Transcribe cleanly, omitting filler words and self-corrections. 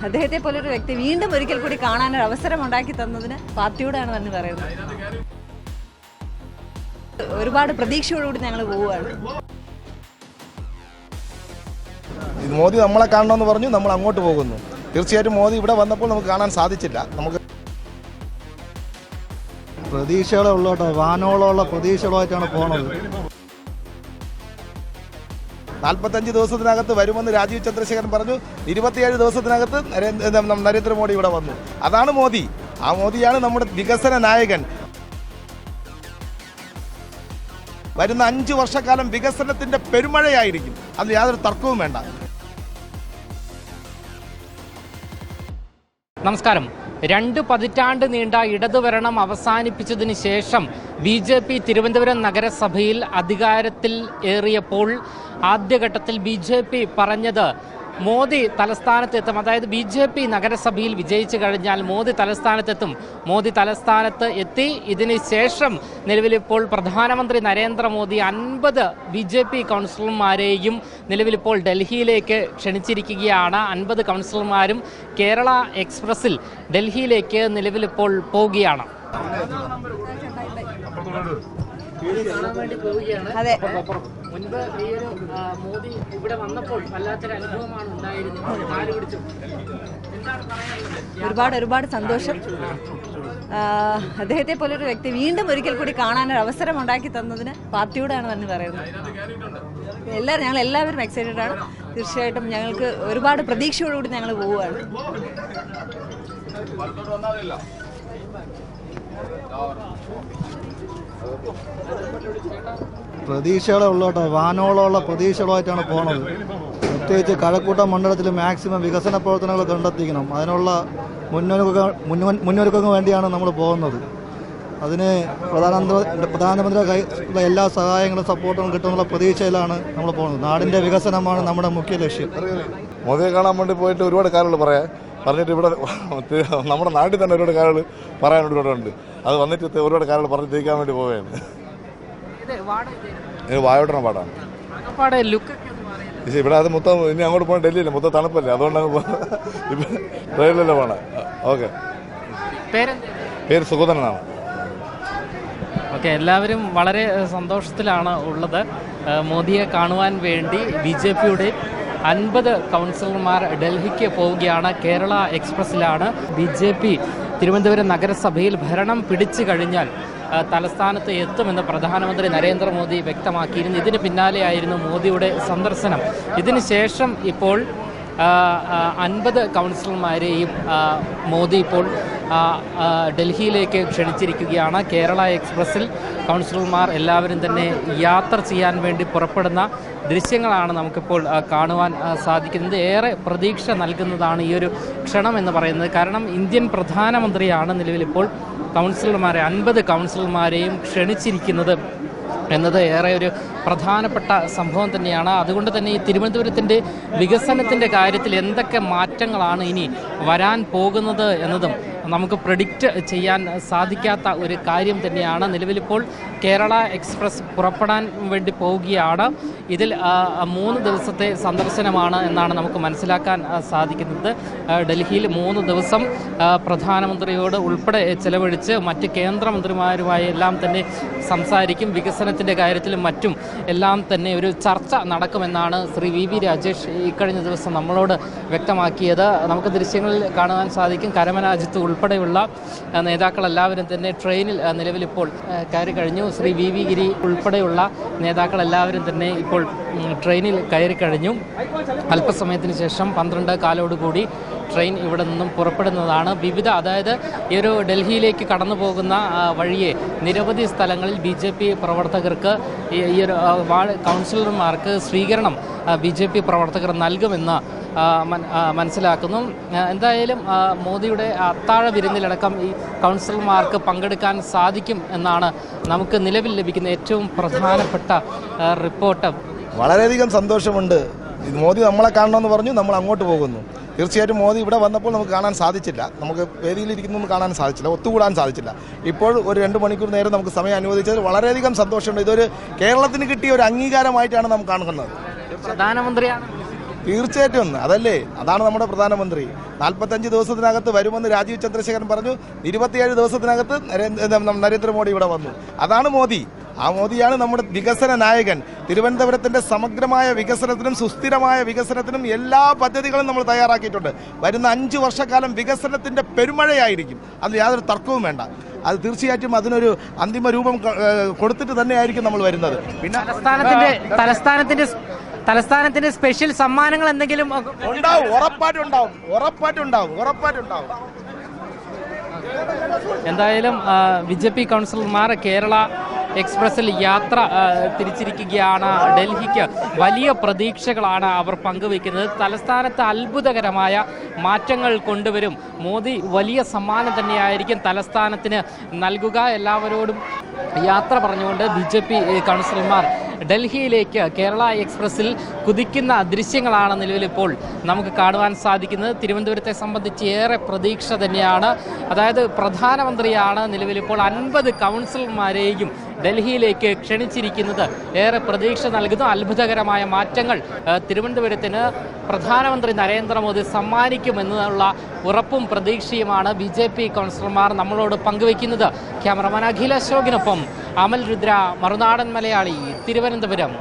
അദ്ദേഹത്തെ പോലൊരു വ്യക്തി വീണ്ടും ഒരിക്കൽ കൂടി കാണാനൊരു അവസരം ഉണ്ടാക്കി തന്നതിന് പാർട്ടിയോടാണ് എന്ന് പറയുന്നത്. ഒരുപാട് പ്രതീക്ഷയോടുകൂടി ഞങ്ങൾ പോവുകയാണ്. ഇത് മോദി നമ്മളെ കാണണമെന്ന് പറഞ്ഞു, നമ്മൾ അങ്ങോട്ട് പോകുന്നു. തീർച്ചയായിട്ടും മോദി ഇവിടെ വന്നപ്പോൾ നമുക്ക് കാണാൻ സാധിച്ചില്ല. നമുക്ക് പ്രതീക്ഷകളെ ഉള്ളോട്ടോ, വാനോളമുള്ള പ്രതീക്ഷകളുമായിട്ടാണ് പോണത്. 45 ദിവസത്തിനകത്ത് വരുമെന്ന് രാജീവ് ചന്ദ്രശേഖരൻ പറഞ്ഞു. 27 ദിവസത്തിനകത്ത് നരേന്ദ്രമോദി ഇവിടെ വന്നു. അതാണ് മോദി. ആ മോദിയാണ് നമ്മുടെ വികസന നായകൻ. വരുന്ന 5 വർഷക്കാലം വികസനത്തിന്റെ പെരുമഴയായിരിക്കും. അതിൽ യാതൊരു തർക്കവും വേണ്ട. നമസ്കാരം. 2 പതിറ്റാണ്ട് നീണ്ട ഇടതുഭരണം അവസാനിപ്പിച്ചതിന് ശേഷം BJP തിരുവനന്തപുരം നഗരസഭയിൽ അധികാരത്തിൽ ഏറിയപ്പോൾ ആദ്യഘട്ടത്തിൽ BJP പറഞ്ഞത് മോദി തലസ്ഥാനത്തെത്തും. അതായത് BJP നഗരസഭയിൽ വിജയിച്ചു കഴിഞ്ഞാൽ മോദി തലസ്ഥാനത്തെത്തും. മോദി തലസ്ഥാനത്ത് എത്തി. ഇതിന് ശേഷം നിലവിലിപ്പോൾ പ്രധാനമന്ത്രി നരേന്ദ്രമോദി 50 BJP കൗൺസിലർമാരെയും നിലവിലിപ്പോൾ ഡൽഹിയിലേക്ക് ക്ഷണിച്ചിരിക്കുകയാണ്. 50 കൗൺസിലർമാരും കേരള എക്സ്പ്രസിൽ ഡൽഹിയിലേക്ക് നിലവിലിപ്പോൾ പോവുകയാണ്. അതെ, മുൻപ് ഈ ഒരു മോദി ഇവിടെ വന്നപ്പോൾ വല്ലാത്തൊരു അനുഭവമാണ് ഉണ്ടായിരുന്നത്. ഒരുപാട് സന്തോഷം. അദ്ദേഹത്തെ പോലൊരു വ്യക്തി വീണ്ടും ഒരിക്കൽ കൂടി കാണാനൊരു അവസരം ഉണ്ടാക്കി തന്നതിന് പാർട്ടിയോടാണ് എന്ന് പറയുന്നത്. ഞങ്ങൾ എല്ലാവരും എക്സൈറ്റഡ് ആണ്. തീർച്ചയായിട്ടും ഞങ്ങൾക്ക് ഒരുപാട് പ്രതീക്ഷയോടുകൂടി ഞങ്ങൾ പോവുകയാണ്. പ്രതീക്ഷകളെ ഉള്ളോട്ടോ, വാനോളമുള്ള പ്രതീക്ഷകളുമായിട്ടാണ് പോണത്. പ്രത്യേകിച്ച് കഴക്കൂട്ടം മണ്ഡലത്തിൽ മാക്സിമം വികസന പ്രവർത്തനങ്ങൾ കണ്ടെത്തിക്കണം. അതിനുള്ള മുന്നൊരുക്കങ്ങൾക്ക് വേണ്ടിയാണ് നമ്മൾ പോകുന്നത്. അതിന് പ്രധാനമന്ത്രിയുടെ എല്ലാ സഹായങ്ങളും സപ്പോർട്ടും കിട്ടുന്നുള്ള പ്രതീക്ഷയിലാണ് നമ്മൾ പോകുന്നത്. നാടിൻ്റെ വികസനമാണ് നമ്മുടെ മുഖ്യ ലക്ഷ്യം. മോദിയെ കാണാൻ വേണ്ടി പോയിട്ട് ഒരുപാട് കാര്യങ്ങൾ പറഞ്ഞിട്ട് ഇവിടെ നമ്മുടെ നാട്ടിൽ തന്നെ ഒരുപാട് കാര്യങ്ങൾ പറയാനായിട്ട് ഇവിടെ ഉണ്ട്. അത് വന്നിട്ട് ഒരുപാട് കാര്യങ്ങൾ പറഞ്ഞ് തീർക്കാൻ വേണ്ടി പോവുകയാണ്. ഇത് വായോട്ടണ പാടാണ്. ഇവിടെ അത് മൊത്തം ഇനി അങ്ങോട്ട് പോകണം. ഡൽഹിയില്ല, മൊത്തം തണുപ്പല്ലേ, അതുകൊണ്ടാണ് ട്രെയിനിലല്ലേ പോകണം. ഓക്കെ, പേര് സുഗതനാണ്. ഓക്കെ, എല്ലാവരും വളരെ സന്തോഷത്തിലാണ് ഉള്ളത്. മോദിയെ കാണുവാൻ വേണ്ടി BJPയുടെ 50 കൗൺസിലർമാർ ഡൽഹിക്ക് പോവുകയാണ്. കേരള എക്സ്പ്രസിലാണ്. BJP തിരുവനന്തപുരം നഗരസഭയിൽ ഭരണം പിടിച്ചു കഴിഞ്ഞാൽ തലസ്ഥാനത്ത് എത്തുമെന്ന് പ്രധാനമന്ത്രി നരേന്ദ്രമോദി വ്യക്തമാക്കിയിരുന്നു. ഇതിന് പിന്നാലെയായിരുന്നു മോദിയുടെ സന്ദർശനം. ഇതിന് ശേഷം ഇപ്പോൾ 50 കൗൺസിലർമാരെയും മോദി ഇപ്പോൾ ഡൽഹിയിലേക്ക് ക്ഷണിച്ചിരിക്കുകയാണ്. കേരള എക്സ്പ്രസിൽ കൗൺസിലർമാർ എല്ലാവരും തന്നെ യാത്ര ചെയ്യാൻ വേണ്ടി പുറപ്പെടുന്ന ദൃശ്യങ്ങളാണ് നമുക്കിപ്പോൾ കാണുവാൻ സാധിക്കുന്നത്. ഏറെ പ്രതീക്ഷ നൽകുന്നതാണ് ഈ ഒരു ക്ഷണം എന്ന് പറയുന്നത്. കാരണം ഇന്ത്യൻ പ്രധാനമന്ത്രിയാണ് നിലവിലിപ്പോൾ 50 കൗൺസിലർമാരെയും ക്ഷണിച്ചിരിക്കുന്നത് എന്നത് ഏറെ ഒരു പ്രധാനപ്പെട്ട സംഭവം തന്നെയാണ്. അതുകൊണ്ട് തന്നെ ഈ തിരുവനന്തപുരത്തിൻ്റെ വികസനത്തിൻ്റെ കാര്യത്തിൽ എന്തൊക്കെ മാറ്റങ്ങളാണ് ഇനി വരാൻ പോകുന്നത് എന്നതും നമുക്ക് പ്രെഡിക്റ്റ് ചെയ്യാൻ സാധിക്കാത്ത ഒരു കാര്യം തന്നെയാണ്. നിലവിലിപ്പോൾ കേരള എക്സ്പ്രസ് പുറപ്പെടാൻ വേണ്ടി പോവുകയാണ്. ഇതിൽ 3 ദിവസത്തെ സന്ദർശനമാണ് എന്നാണ് നമുക്ക് മനസ്സിലാക്കാൻ സാധിക്കുന്നത്. ഡൽഹിയിൽ 3 ദിവസം പ്രധാനമന്ത്രിയോട് ഉൾപ്പെടെ ചെലവഴിച്ച് മറ്റ് കേന്ദ്രമന്ത്രിമാരുമായി എല്ലാം തന്നെ സംസാരിക്കും. വികസനത്തിൻ്റെ കാര്യത്തിലും മറ്റും എല്ലാം തന്നെ ഒരു ചർച്ച നടക്കുമെന്നാണ് ശ്രീ VV രാജേഷ് ഇക്കഴിഞ്ഞ ദിവസം നമ്മളോട് വ്യക്തമാക്കിയത്. നമുക്ക് ദൃശ്യങ്ങളിൽ കാണുവാൻ സാധിക്കും. കരമന ഉൾപ്പെടെയുള്ള നേതാക്കളെല്ലാവരും തന്നെ ട്രെയിനിൽ നിലവിലിപ്പോൾ കയറി കഴിഞ്ഞു. ശ്രീ VV ഗിരി ഉൾപ്പെടെയുള്ള നേതാക്കളെല്ലാവരും തന്നെ ഇപ്പോൾ ട്രെയിനിൽ കയറി കഴിഞ്ഞു. അല്പസമയത്തിന് ശേഷം 12 കാലോടുകൂടി ട്രെയിൻ ഇവിടെ നിന്നും പുറപ്പെടുന്നതാണ്. അതായത് ഈ ഒരു ഡൽഹിയിലേക്ക് കടന്നു പോകുന്ന വഴിയെ നിരവധി സ്ഥലങ്ങളിൽ BJP പ്രവർത്തകർക്ക് ഈ ഒരു കൗൺസിലർമാർക്ക് സ്വീകരണം BJP പ്രവർത്തകർ നൽകുമെന്ന് മനസ്സിലാക്കുന്നു. എന്തായാലും മോദിയുടെ അത്താഴ വിരുന്നിലടക്കം ഈ കൗൺസിലർമാർക്ക് പങ്കെടുക്കാൻ സാധിക്കും എന്നാണ് നമുക്ക് നിലവിൽ ലഭിക്കുന്ന ഏറ്റവും പ്രധാനപ്പെട്ട റിപ്പോർട്ട്. വളരെയധികം സന്തോഷമുണ്ട്. മോദി നമ്മളെ കാണണമെന്ന് പറഞ്ഞു, നമ്മൾ അങ്ങോട്ട് പോകുന്നു. തീർച്ചയായിട്ടും മോദി ഇവിടെ വന്നപ്പോൾ നമുക്ക് കാണാൻ സാധിച്ചില്ല. നമുക്ക് വേദിയിലിരിക്കുന്നൊന്നും കാണാൻ സാധിച്ചില്ല, ഒത്തുകൂടാൻ സാധിച്ചില്ല. ഇപ്പോൾ ഒരു 2 മണിക്കൂർ നേരം നമുക്ക് സമയം അനുവദിച്ചതിൽ വളരെയധികം സന്തോഷമുണ്ട്. ഇതൊരു കേരളത്തിന് കിട്ടിയ ഒരു അംഗീകാരമായിട്ടാണ് നാം കാണുന്നത്. പ്രധാനമന്ത്രിയാണ് തീർച്ചയായിട്ടും അതല്ലേ, അതാണ് നമ്മുടെ പ്രധാനമന്ത്രി. 45 ദിവസത്തിനകത്ത് വരുമെന്ന് രാജീവ് ചന്ദ്രശേഖരൻ പറഞ്ഞു. 27 ദിവസത്തിനകത്ത് നരേന്ദ്രമോദി ഇവിടെ വന്നു. അതാണ് മോദി. ആ മോദിയാണ് നമ്മുടെ വികസന നായകൻ. തിരുവനന്തപുരത്തിന്റെ സമഗ്രമായ വികസനത്തിനും സുസ്ഥിരമായ വികസനത്തിനും എല്ലാ പദ്ധതികളും നമ്മൾ തയ്യാറാക്കിയിട്ടുണ്ട്. വരുന്ന 5 വർഷക്കാലം വികസനത്തിന്റെ പെരുമഴയായിരിക്കും, അതിൽ യാതൊരു തർക്കവും വേണ്ട. അത് തീർച്ചയായിട്ടും അതിനൊരു അന്തിമ രൂപം കൊടുത്തിട്ട് തന്നെയായിരിക്കും നമ്മൾ വരുന്നത്. പിന്നെ തലസ്ഥാനത്തിന്റെ സ്പെഷ്യൽ സമ്മാനങ്ങൾ എന്തെങ്കിലും ഉണ്ടാവും, ഉറപ്പായിട്ടുണ്ടാവും. എന്തായാലും BJP കൗൺസിലർമാർ കേരള എക്സ്പ്രസിൽ യാത്ര തിരിച്ചിരിക്കുകയാണ് ഡൽഹിക്ക്. വലിയ പ്രതീക്ഷകളാണ് അവർ പങ്കുവയ്ക്കുന്നത്. തലസ്ഥാനത്ത് അത്ഭുതകരമായ മാറ്റങ്ങൾ കൊണ്ടുവരും. മോദി വലിയ സമ്മാനം തന്നെയായിരിക്കും തലസ്ഥാനത്തിന് നൽകുക. എല്ലാവരോടും യാത്ര പറഞ്ഞുകൊണ്ട് BJP കൗൺസിലർമാർ ഡൽഹിയിലേക്ക് കേരള എക്സ്പ്രസിൽ കുതിക്കുന്ന ദൃശ്യങ്ങളാണ് നിലവിലിപ്പോൾ നമുക്ക് കാണുവാൻ സാധിക്കുന്നത്. തിരുവനന്തപുരത്തെ സംബന്ധിച്ച് ഏറെ പ്രതീക്ഷ തന്നെയാണ്. അതായത് പ്രധാനമന്ത്രിയാണ് നിലവിലിപ്പോൾ 50 കൗൺസിലർമാരെയും ഡൽഹിയിലേക്ക് ക്ഷണിച്ചിരിക്കുന്നത്. ഏറെ പ്രതീക്ഷ നൽകുന്നു. അത്ഭുതകരമായ മാറ്റങ്ങൾ തിരുവനന്തപുരത്തിന് പ്രധാനമന്ത്രി നരേന്ദ്രമോദി സമ്മാനിക്കുമെന്നുള്ള ഉറപ്പും പ്രതീക്ഷയുമാണ് BJP കൗൺസിലർമാർ നമ്മളോട് പങ്കുവയ്ക്കുന്നത്. ക്യാമറമാൻ അഖിൽ അശോകിനൊപ്പം അമൽ രുദ്ര, മറുനാടൻ മലയാളി, തിരുവനന്തപുരം.